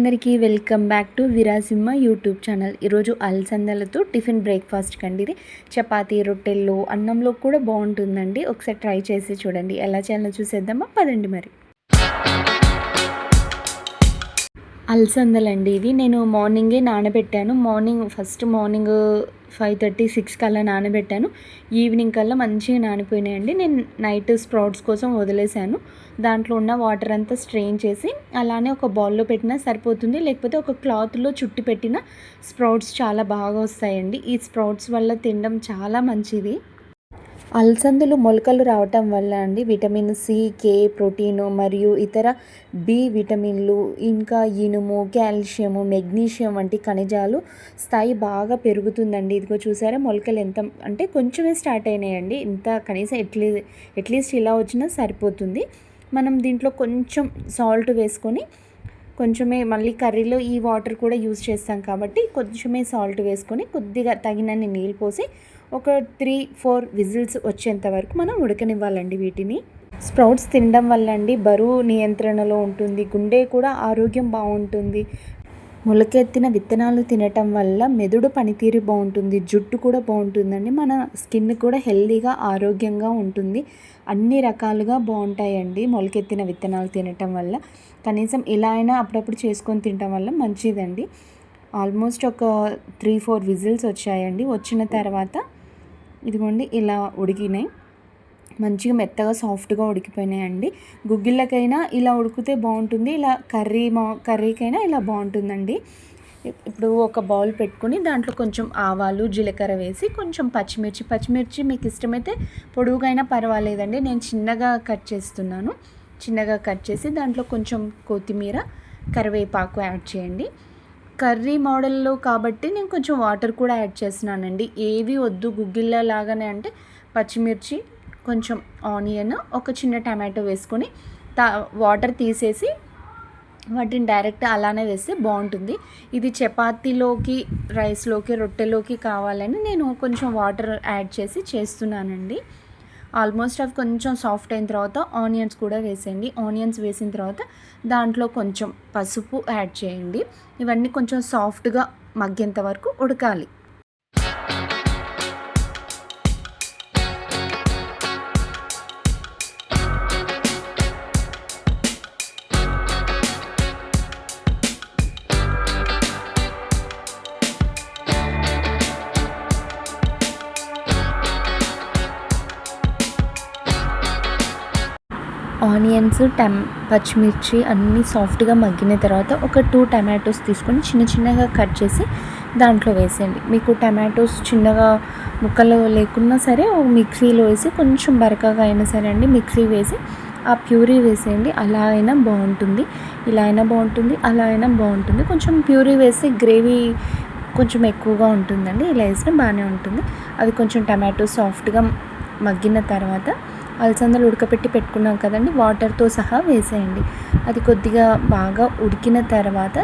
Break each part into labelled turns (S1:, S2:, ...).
S1: అందరికీ welcome back to Virasimma YouTube channel. ఈరోజు అలసందలతో టిఫిన్ బ్రేక్ఫాస్ట్ కండి. ఇది చపాతీ, రొట్టెల్లో, అన్నంలో కూడా బాగుంటుందండి. ఒకసారి ట్రై చేసి చూడండి. ఎలా చేయాలో చూసేద్దామా, పదండి. మరి అలసందలండి ఇవి. నేను మార్నింగే నానబెట్టాను. మార్నింగ్ 5:30, 6 కల్లా నానబెట్టాను. ఈవినింగ్ కల్లా మంచిగా నానిపోయినాయండి. నేను నైట్ స్ప్రౌట్స్ కోసం వదిలేసాను. దాంట్లో ఉన్న వాటర్ అంతా స్ట్రెయిన్ చేసి అలానే ఒక బౌల్లో పెట్టినా సరిపోతుంది. లేకపోతే ఒక క్లాత్లో చుట్టి పెట్టిన స్ప్రౌట్స్ చాలా బాగా వస్తాయండి. ఈ స్ప్రౌట్స్ వల్ల తినడం చాలా మంచిది. అలసందలు మొలకలు రావటం వల్ల అండి విటమిన్ సి, కే, ప్రోటీను మరియు ఇతర బి విటమిన్లు, ఇంకా ఇనుము, కాల్షియము, మెగ్నీషియం వంటి ఖనిజాలు స్థాయి బాగా పెరుగుతుందండి. ఇదిగో చూసారా మొలకలు ఎంత అంటే కొంచెమే స్టార్ట్ అయినాయండి. ఇంత కనీసం అట్లీస్ట్ ఇలా వచ్చినా సరిపోతుంది. మనం దీంట్లో కొంచెం సాల్ట్ వేసుకొని కొంచెమే మళ్ళీ కర్రీలో ఈ వాటర్ కూడా యూజ్ చేస్తాం కాబట్టి కొంచెమే సాల్ట్ వేసుకొని కొద్దిగా తగినన్ని నీళ్ళు పోసి ఒక 3-4 విజిల్స్ వచ్చేంత వరకు మనం ఉడకనివ్వాలండి. వీటిని స్ప్రౌట్స్ తినడం వల్ల అండి బరువు నియంత్రణలో ఉంటుంది, గుండె కూడా ఆరోగ్యం బాగుంటుంది. మొలకెత్తిన విత్తనాలు తినటం వల్ల మెదడు పనితీరు బాగుంటుంది, జుట్టు కూడా బాగుంటుందండి. మన స్కిన్ కూడా హెల్తీగా ఆరోగ్యంగా ఉంటుంది. అన్ని రకాలుగా బాగుంటాయండి మొలకెత్తిన విత్తనాలు తినటం వల్ల. కనీసం ఇలా అయినా అప్పుడప్పుడు చేసుకొని తినటం వల్ల మంచిదండి. ఆల్మోస్ట్ ఒక 3-4 విజిల్స్ వచ్చాయండి. వచ్చిన తర్వాత ఇదిగోండి ఇలా ఉడికినాయి, మంచిగా మెత్తగా సాఫ్ట్గా ఉడికిపోయినాయండి. గుగ్గిళ్ళకైనా ఇలా ఉడికితే బాగుంటుంది, ఇలా కర్రీకైనా ఇలా బాగుంటుందండి. ఇప్పుడు ఒక బౌల్ పెట్టుకొని దాంట్లో కొంచెం ఆవాలు, జీలకర్ర వేసి కొంచెం పచ్చిమిర్చి మీకు ఇష్టమైతే పొడుగుగైనా పర్వాలేదండి. నేను చిన్నగా కట్ చేస్తున్నాను. చిన్నగా కట్ చేసి దాంట్లో కొంచెం కొత్తిమీర, కరివేపాకు యాడ్ చేయండి. కర్రీ మోడల్లో కాబట్టి నేను కొంచెం వాటర్ కూడా యాడ్ చేస్తున్నానండి. ఏవి వద్దు గుగ్గిళ్ళ లాగానే అంటే పచ్చిమిర్చి, కొంచెం ఆనియన్, ఒక చిన్న టమాటో వేసుకొని వాటర్ తీసేసి వాటిని డైరెక్ట్ అలానే వేస్తే బాగుంటుంది. ఇది చపాతీలోకి, రైస్లోకి, రొట్టెలోకి కావాలని నేను కొంచెం వాటర్ యాడ్ చేసి చేస్తున్నానండి. ఆల్మోస్ట్ అవి కొంచెం సాఫ్ట్ అయిన తర్వాత ఆనియన్స్ కూడా వేసేయండి. ఆనియన్స్ వేసిన తర్వాత దాంట్లో కొంచెం పసుపు యాడ్ చేయండి. ఇవన్నీ కొంచెం సాఫ్ట్గా మగ్గేంత వరకు ఉడకాలి. ఆనియన్స్, పచ్చిమిర్చి అన్నీ సాఫ్ట్గా మగ్గిన తర్వాత ఒక 2 టమాటోస్ తీసుకొని చిన్నగా కట్ చేసి దాంట్లో వేసేయండి. మీకు టమాటోస్ చిన్నగా ముక్కలు లేకున్నా సరే మిక్సీలో వేసి కొంచెం బరకగా అయినా సరే అండి మిక్సీ వేసి ఆ ప్యూరీ వేసేయండి. అలా అయినా బాగుంటుంది, ఇలా అయినా బాగుంటుంది, అలా అయినా బాగుంటుంది. కొంచెం ప్యూరీ వేసి గ్రేవీ కొంచెం ఎక్కువగా ఉంటుందండి. ఇలా వేసినా బాగానే ఉంటుంది. అది కొంచెం టమాటో సాఫ్ట్గా మగ్గిన తర్వాత అలసందలు ఉడకపెట్టి పెట్టుకున్నాం కదండి, వాటర్తో సహా వేసేయండి. అది కొద్దిగా బాగా ఉడికిన తర్వాత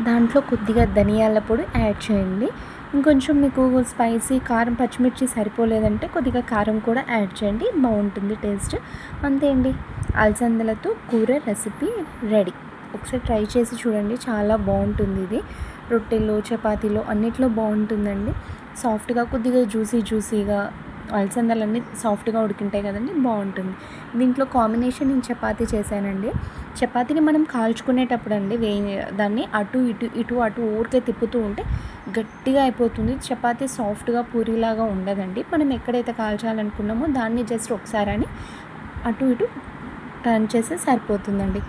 S1: దాంట్లో కొద్దిగా ధనియాల పొడి యాడ్ చేయండి. ఇంకొంచెం మీకు స్పైసీ కారం, పచ్చిమిర్చి సరిపోలేదంటే కొద్దిగా కారం కూడా యాడ్ చేయండి, బాగుంటుంది టేస్ట్. అంతే అండి, అలసందలతో కూర రెసిపీ రెడీ. ఒకసారి ట్రై చేసి చూడండి, చాలా బాగుంటుంది. ఇది రొట్టెల్లో, చపాతీలో అన్నిట్లో బాగుంటుందండి. సాఫ్ట్గా కొద్దిగా జ్యూసీగా అలసందలన్నీ సాఫ్ట్గా ఉడికింటాయి కదండి, బాగుంటుంది. దీంట్లో కాంబినేషన్ నేను చపాతీ చేశానండి. చపాతీని మనం కాల్చుకునేటప్పుడు అండి దాన్ని ఇటు అటు ఊరికే తిప్పుతూ ఉంటే గట్టిగా అయిపోతుంది. చపాతీ సాఫ్ట్గా పూరీలాగా ఉండదండి. మనం ఎక్కడైతే కాల్చాలనుకున్నామో దాన్ని జస్ట్ ఒకసారి అని అటు ఇటు టర్న్ చేస్తే సరిపోతుందండి.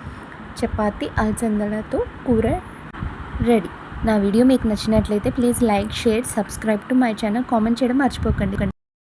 S1: చపాతీ అలసందలతో కూర రెడీ. నా వీడియో మీకు నచ్చినట్లయితే please like, share, subscribe to my channel. Comment చేయడం మర్చిపోకండి.